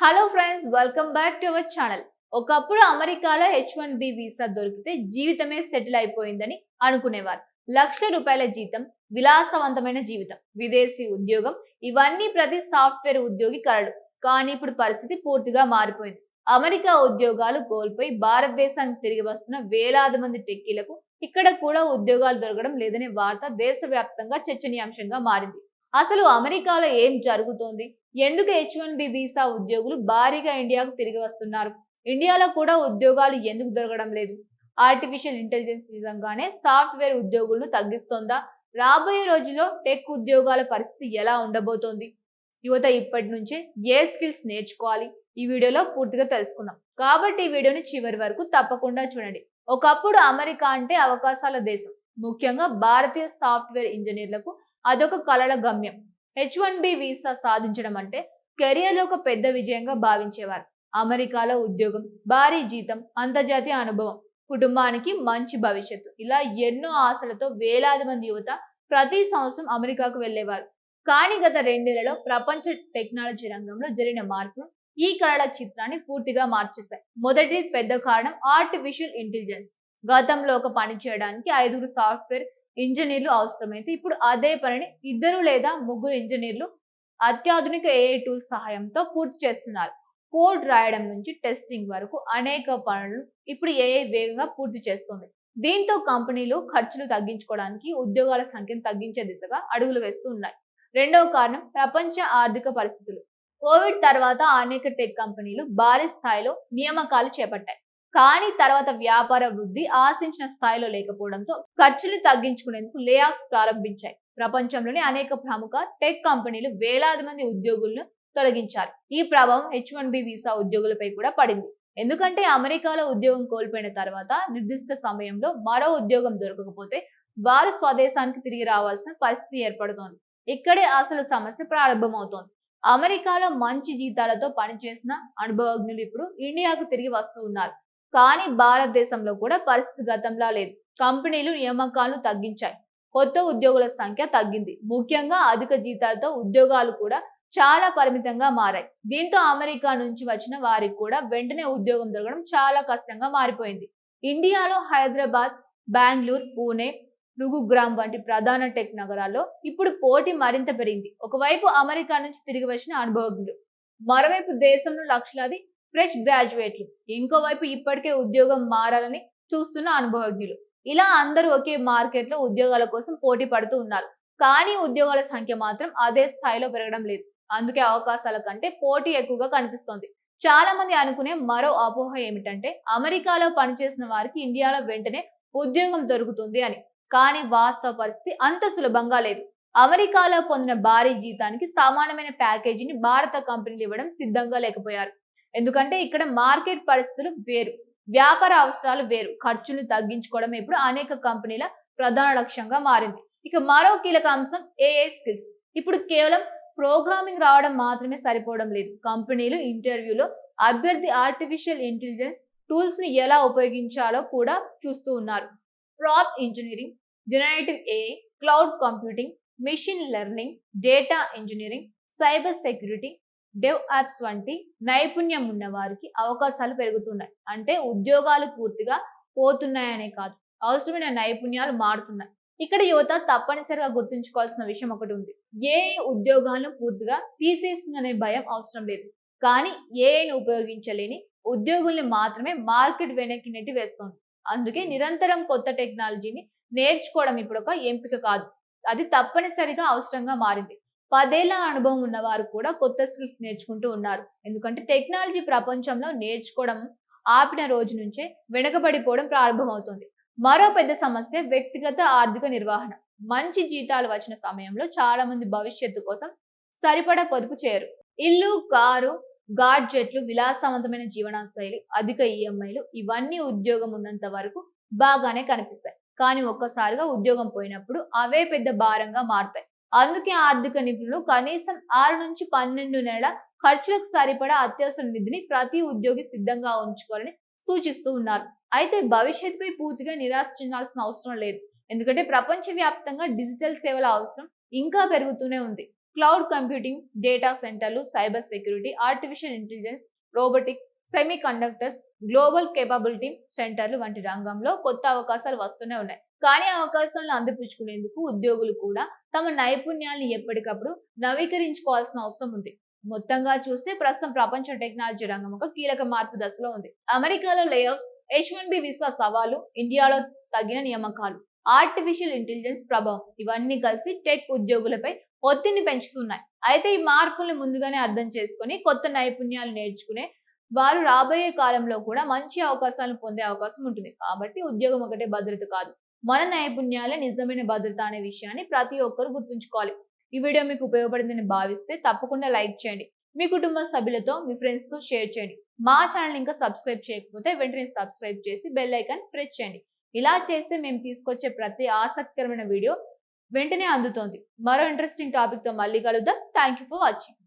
Hello friends, welcome back to our channel. ఒకప్పుడు అమెరికాలో H1B visa దొరికితే జీవితమే సెటిల్ అయిపోయిందని అనుకునేవారు. లక్షల రూపాయల జీతం, విలాసవంతమైన జీవితం, విదేశీ ఉద్యోగం ఇవన్నీ ప్రతి సాఫ్ట్వేర్ ఉద్యోగి కలలు. కానీ ఇప్పుడు పరిస్థితి పూర్తిగా మారిపోయింది. అమెరికా ఉద్యోగాలు కోల్పోయి భారతదేశానికి తిరిగి వస్తున్న వేలాది మంది టెక్కీలకు ఇక్కడ కూడా ఉద్యోగాలు దొరకడం లేదనే వార్త దేశవ్యాప్తంగా చర్చనీయాంశంగా మారింది. అసలు అమెరికాలో ఏం జరుగుతోంది? ఎందుకు H1B వీసా ఉద్యోగులు భారీగా ఇండియాకు తిరిగి వస్తున్నారు? ఇండియాలో కూడా ఉద్యోగాలు ఎందుకు దొరకడం లేదు? ఆర్టిఫిషియల్ ఇంటెలిజెన్స్ నిజంగానే సాఫ్ట్వేర్ ఉద్యోగులను తగ్గిస్తోందా? రాబోయే రోజుల్లో టెక్ ఉద్యోగాల పరిస్థితి ఎలా ఉండబోతోంది? యువత ఇప్పటి నుంచే ఏ స్కిల్స్ నేర్చుకోవాలి? ఈ వీడియోలో పూర్తిగా తెలుసుకుందాం. కాబట్టి ఈ వీడియోని చివరి వరకు తప్పకుండా చూడండి. ఒకప్పుడు అమెరికా అంటే అవకాశాల దేశం. ముఖ్యంగా భారతీయ సాఫ్ట్వేర్ ఇంజనీర్లకు అదొక కలల గమ్యం. H1B వీసా సాధించడం అంటే కెరియర్లో ఒక పెద్ద విజయంగా భావించేవారు. అమెరికాలో ఉద్యోగం, భారీ జీతం, అంతర్జాతీయ అనుభవం, కుటుంబానికి మంచి భవిష్యత్తు, ఇలా ఎన్నో ఆశలతో వేలాది మంది యువత ప్రతి సంవత్సరం అమెరికాకు వెళ్లేవారు. కానీ గత 2 ఏళ్లలో ప్రపంచ టెక్నాలజీ రంగంలో జరిగిన మార్పులు ఈ కళల చిత్రాన్ని పూర్తిగా మార్చేశాయి. మొదటి పెద్ద కారణం ఆర్టిఫిషియల్ ఇంటెలిజెన్స్. గతంలో ఒక పని చేయడానికి 5 సాఫ్ట్వేర్ ఇంజనీర్లు అవసరమైతే ఇప్పుడు అదే పనిని 2 లేదా 3 ఇంజనీర్లు అత్యాధునిక AI టూల్స్ సహాయంతో పూర్తి చేస్తున్నారు. కోడ్ రాయడం నుంచి టెస్టింగ్ వరకు అనేక పనులు ఇప్పుడు AI వేగంగా పూర్తి చేస్తుంది. దీంతో కంపెనీలు ఖర్చులు తగ్గించుకోవడానికి ఉద్యోగాల సంఖ్యను తగ్గించే దిశగా అడుగులు వేస్తూ ఉన్నాయి. రెండవ కారణం ప్రపంచ ఆర్థిక పరిస్థితులు. కోవిడ్ తర్వాత అనేక టెక్ కంపెనీలు భారీ స్థాయిలో నియామకాలు చేపట్టాయి. కానీ తర్వాత వ్యాపార వృద్ధి ఆశించిన స్థాయిలో లేకపోవడంతో ఖర్చులు తగ్గించుకునేందుకు లే ఆఫ్స్ ప్రారంభించాయి. ప్రపంచంలోని అనేక ప్రముఖ టెక్ కంపెనీలు వేలాది మంది ఉద్యోగులను తొలగించారు. ఈ ప్రభావం H1B వీసా ఉద్యోగులపై కూడా పడింది. ఎందుకంటే అమెరికాలో ఉద్యోగం కోల్పోయిన తర్వాత నిర్దిష్ట సమయంలో మరో ఉద్యోగం దొరకకపోతే వారు స్వదేశానికి తిరిగి రావాల్సిన పరిస్థితి ఏర్పడుతోంది. ఇక్కడే అసలు సమస్య ప్రారంభమవుతోంది. అమెరికాలో మంచి జీతాలతో పనిచేసిన అనుభవజ్ఞులు ఇప్పుడు ఇండియాకు తిరిగి వస్తూ ఉన్నారు. కానీ భారతదేశంలో కూడా పరిస్థితి గతంలా లేదు. కంపెనీలు నియామకాలను తగ్గించాయి. కొత్త ఉద్యోగుల సంఖ్య తగ్గింది. ముఖ్యంగా అధిక జీతాలతో ఉద్యోగాలు కూడా చాలా పరిమితంగా మారాయి. దీంతో అమెరికా నుంచి వచ్చిన వారికి కూడా వెంటనే ఉద్యోగం దొరకడం చాలా కష్టంగా మారిపోయింది. ఇండియాలో హైదరాబాద్, బెంగళూరు, పూణే, గురుగ్రామ్ వంటి ప్రధాన టెక్ నగరాల్లో ఇప్పుడు పోటీ మరింత పెరిగింది. ఒకవైపు అమెరికా నుంచి తిరిగి వచ్చిన అనుభవజ్ఞులు, మరోవైపు దేశంలో లక్షలాది ఫ్రెష్ గ్రాడ్యుయేట్లు, ఇంకోవైపు ఇప్పటికే ఉద్యోగం మారాలని చూస్తున్న అనుభవజ్ఞులు. ఇలా అందరూ ఒకే మార్కెట్లో ఉద్యోగాల కోసం పోటీ పడుతూ ఉన్నారు. కానీ ఉద్యోగాల సంఖ్య మాత్రం అదే స్థాయిలో పెరగడం లేదు. అందుకే అవకాశాల కంటే పోటీ ఎక్కువగా కనిపిస్తోంది. చాలా మంది అనుకునే మరో అపోహ ఏమిటంటే అమెరికాలో పనిచేసిన వారికి ఇండియాలో వెంటనే ఉద్యోగం దొరుకుతుంది అని. కానీ వాస్తవ పరిస్థితి అంత సులభంగా లేదు. అమెరికాలో పొందిన భారీ జీతానికి సమానమైన ప్యాకేజీని భారత కంపెనీలు ఇవ్వడం సిద్ధంగా లేకపోయారు. ఎందుకంటే ఇక్కడ మార్కెట్ పరిస్థితులు వేరు, వ్యాపార అవసరాలు వేరు. ఖర్చులు తగ్గించుకోవడం ఇప్పుడు అనేక కంపెనీల ప్రధాన లక్ష్యంగా మారింది. ఇక మరో కీలక అంశం AI స్కిల్స్. ఇప్పుడు కేవలం ప్రోగ్రామింగ్ రావడం మాత్రమే సరిపోవడం లేదు. కంపెనీలు ఇంటర్వ్యూలో అభ్యర్థి ఆర్టిఫిషియల్ ఇంటెలిజెన్స్ టూల్స్ ని ఎలా ఉపయోగించాలో కూడా చూస్తూ ఉన్నారు. Prompt engineering, generative AI, cloud computing, machine learning, data engineering, cyber security, dev apps వంటి నైపుణ్యం ఉన్న వారికి అవకాశాలు పెరుగుతున్నాయి. అంటే ఉద్యోగాలు పూర్తిగా పోతున్నాయనే కాదు, అవసరమైన నైపుణ్యాలు మారుతున్నాయి. ఇక్కడ యువత తప్పనిసరిగా గుర్తుంచుకోవాల్సిన విషయం ఒకటి ఉంది. ఏ ఉద్యోగాలను పూర్తిగా తీసేసిందనే భయం అవసరం లేదు. కానీ ఏఐని ఉపయోగించలేని ఉద్యోగుల్ని మాత్రమే మార్కెట్ వెనక్కి నెట్టి వేస్తోంది. అందుకే నిరంతరం కొత్త టెక్నాలజీని నేర్చుకోవడం ఇప్పుడు ఒక ఎంపిక కాదు, అది తప్పనిసరిగా అవసరంగా మారింది. 10 ఏళ్ల అనుభవం ఉన్న వారు కూడా కొత్త స్కిల్స్ నేర్చుకుంటూ ఉన్నారు. ఎందుకంటే టెక్నాలజీ ప్రపంచంలో నేర్చుకోవడం ఆపిన రోజు నుంచే వెనుకబడిపోవడం ప్రారంభమవుతుంది. మరో పెద్ద సమస్య వ్యక్తిగత ఆర్థిక నిర్వహణ. మంచి జీతాలు వచ్చిన సమయంలో చాలా మంది భవిష్యత్తు కోసం సరిపడా పొదుపు చేయరు. ఇల్లు, కారు, గాడ్జెట్లు, విలాసవంతమైన జీవనశైలి, అధిక EMIలు ఇవన్నీ ఉద్యోగం ఉన్నంత వరకు బాగానే కనిపిస్తాయి. కానీ ఒక్కసారిగా ఉద్యోగం పోయినప్పుడు అవే పెద్ద భారంగా మారుతాయి. అందుకే ఆర్థిక నిపుణులు కనీసం 6 నుంచి 12 నెలల ఖర్చులకు సరిపడా అత్యవసర నిధిని ప్రతి ఉద్యోగి సిద్ధంగా ఉంచుకోవాలని సూచిస్తూ ఉన్నారు. అయితే భవిష్యత్తుపై పూర్తిగా నిరాశ చెందాల్సిన అవసరం లేదు. ఎందుకంటే ప్రపంచవ్యాప్తంగా డిజిటల్ సేవల అవసరం ఇంకా పెరుగుతూనే ఉంది. క్లౌడ్ కంప్యూటింగ్, డేటా సెంటర్లు, cyber security, artificial intelligence, robotics, semi conductors, global capability సెంటర్లు వంటి రంగంలో కొత్త అవకాశాలు వస్తూనే ఉన్నాయి. కానీ అవకాశాలను అందిపుచ్చుకునేందుకు ఉద్యోగులు కూడా తమ నైపుణ్యాలను ఎప్పటికప్పుడు నవీకరించుకోవాల్సిన అవసరం ఉంది. మొత్తంగా చూస్తే ప్రస్తుతం ప్రపంచ టెక్నాలజీ రంగం ఒక కీలక మార్పు దశలో ఉంది. అమెరికాలో లేఆఫ్స్, H1B వీసా సవాలు, ఇండియాలో తగిన నియామకాలు, ఆర్టిఫిషియల్ ఇంటెలిజెన్స్ ప్రభావం ఇవన్నీ కలిసి టెక్ ఉద్యోగులపై ఒత్తిడిని పెంచుతున్నాయి. అయితే ఈ మార్పుల్ని ముందుగానే అర్థం చేసుకొని కొత్త నైపుణ్యాలు నేర్చుకునే వారు రాబోయే కాలంలో కూడా మంచి అవకాశాలను పొందే అవకాశం ఉంటుంది. కాబట్టి ఉద్యోగం ఒకటే భద్రత కాదు, మన నైపుణ్యాలే నిజమైన భద్రత అనే విషయాన్ని ప్రతి ఒక్కరు గుర్తుంచుకోవాలి. ఈ వీడియో మీకు ఉపయోగపడిందని భావిస్తే తప్పకుండా లైక్ చేయండి. మీ కుటుంబ సభ్యులతో, మీ ఫ్రెండ్స్ తో షేర్ చేయండి. మా ఛానల్ ఇంకా సబ్స్క్రైబ్ చేయకపోతే వెంటనే సబ్స్క్రైబ్ చేసి బెల్ ఐకాన్ ప్రెస్ చేయండి. ఇలా చేస్తే మేము తీసుకొచ్చే ప్రతి ఆసక్తికరమైన వీడియో వెంటనే అందుతోంది. మరో ఇంట్రెస్టింగ్ టాపిక్ తో మళ్ళీ కలుద్దాం. Thank you for watching.